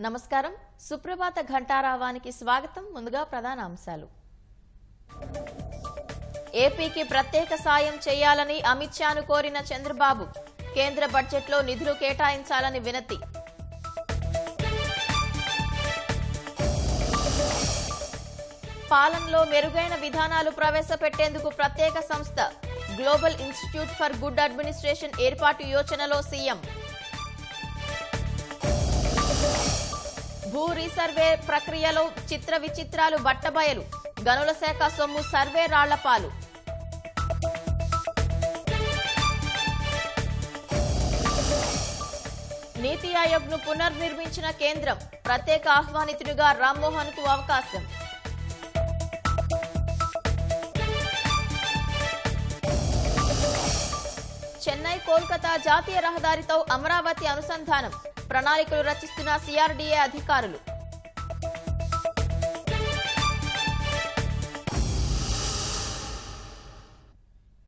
నమస్కారం. సుప్రభాత ఘంటారావానికి స్వాగతం. ముందుగా ప్రధాన అంశాలు. ఏపీకి ప్రత్యేక సాయం చేయాలని అమిత్ షాను కోరిన చంద్రబాబు. కేంద్ర బడ్జెట్లో నిధులు కేటాయించాలని వినతి. పాలనలో మెరుగైన విధానాలు ప్రవేశపెట్టేందుకు ప్రత్యేక సంస్థ global institute for good administration ఏర్పాటు యోచనలో సీఎం. భూ రీసర్వే ప్రక్రియలో చిత్ర విచిత్రాలు బట్టబయలు. గనుల శాఖ సొమ్ము సర్వే రాళ్లపాలు. నీతి ఆయోగ్ ను పునర్నిర్మించిన కేంద్రం. ప్రత్యేక ఆహ్వానితుడిగా రామ్మోహన్ కు అవకాశం. చెన్నై కోల్కతా జాతీయ రహదారితో అమరావతి అనుసంధానం. ప్రణాళికలు రచిస్తున్న సిఆర్డీఏ అధికారులు.